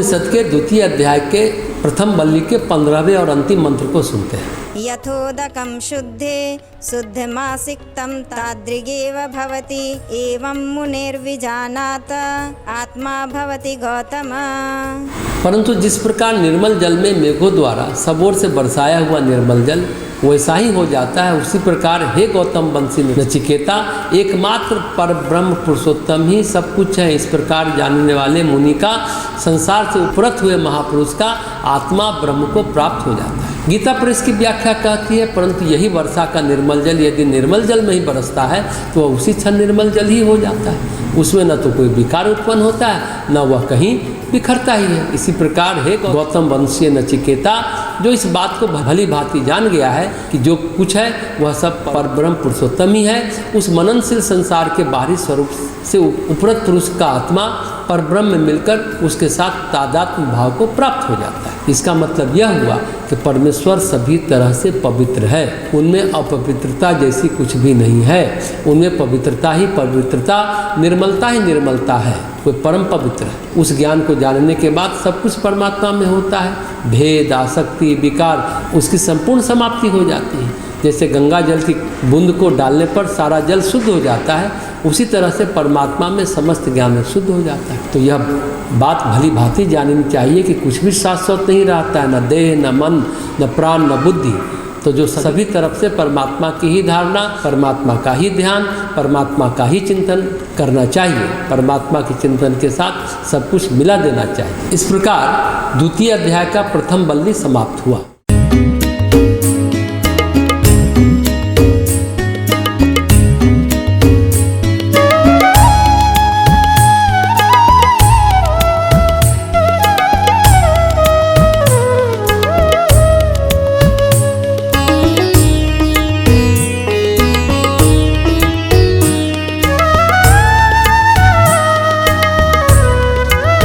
उपनिषद के द्वितीय अध्याय के प्रथम बल्ली के 15वें और अंतिम मंत्र को सुनते हैं। यथोदकं शुद्धे शुद्धमासिक्तं तादृगेव भवति एवं मुनिर्विजानात आत्मा भवति गौतम। परंतु जिस प्रकार निर्मल जल में मेघों द्वारा सब ओर से बरसाया हुआ निर्मल जल वैसा ही हो जाता है, उसी प्रकार हे गौतम वंशी नचिकेता, एकमात्र पर ब्रह्म पुरुषोत्तम ही सब कुछ है। इस प्रकार जानने वाले मुनि का संसार से उपरत हुए महापुरुष का आत्मा ब्रह्म को प्राप्त हो जाता है। गीता पर इसकी व्याख्या कहती है, परंतु यही वर्षा का निर्मल जल यदि निर्मल जल में ही बरसता है तो वह उसी क्षण निर्मल जल ही हो जाता है। उसमें न तो कोई विकार उत्पन्न होता है, न वह कहीं बिखरता ही है। इसी प्रकार हे गौतम वंशीय नचिकेता, जो इस बात को भली भांति जान गया है कि जो कुछ है वह सब परब्रह्म पुरुषोत्तम ही है, उस मननशील संसार के बाहरी स्वरूप से उपरत पुरुष का आत्मा परब्रह्म में मिलकर उसके साथ तादात्म्य भाव को प्राप्त हो जाता है। इसका मतलब यह हुआ कि परमेश्वर सभी तरह से पवित्र है, उनमें अपवित्रता जैसी कुछ भी नहीं है। उनमें पवित्रता ही पवित्रता, निर्मलता ही निर्मलता है। कोई परम पवित्र है। उस ज्ञान को जानने के बाद सब कुछ परमात्मा में होता है। भेद, आसक्ति, विकार, उसकी संपूर्ण समाप्ति हो जाती है। जैसे गंगा जल की बूंद को डालने पर सारा जल शुद्ध हो जाता है, उसी तरह से परमात्मा में समस्त ज्ञान शुद्ध हो जाता है। तो यह बात भली भांति जाननी चाहिए कि कुछ भी शाश्वत नहीं रहता है, न देह, न मन, न प्राण, न बुद्धि। तो जो सभी तरफ से परमात्मा की ही धारणा, परमात्मा का ही ध्यान, परमात्मा का ही चिंतन करना चाहिए। परमात्मा के चिंतन के साथ सब कुछ मिला देना चाहिए। इस प्रकार द्वितीय अध्याय का प्रथम बल्ली समाप्त हुआ।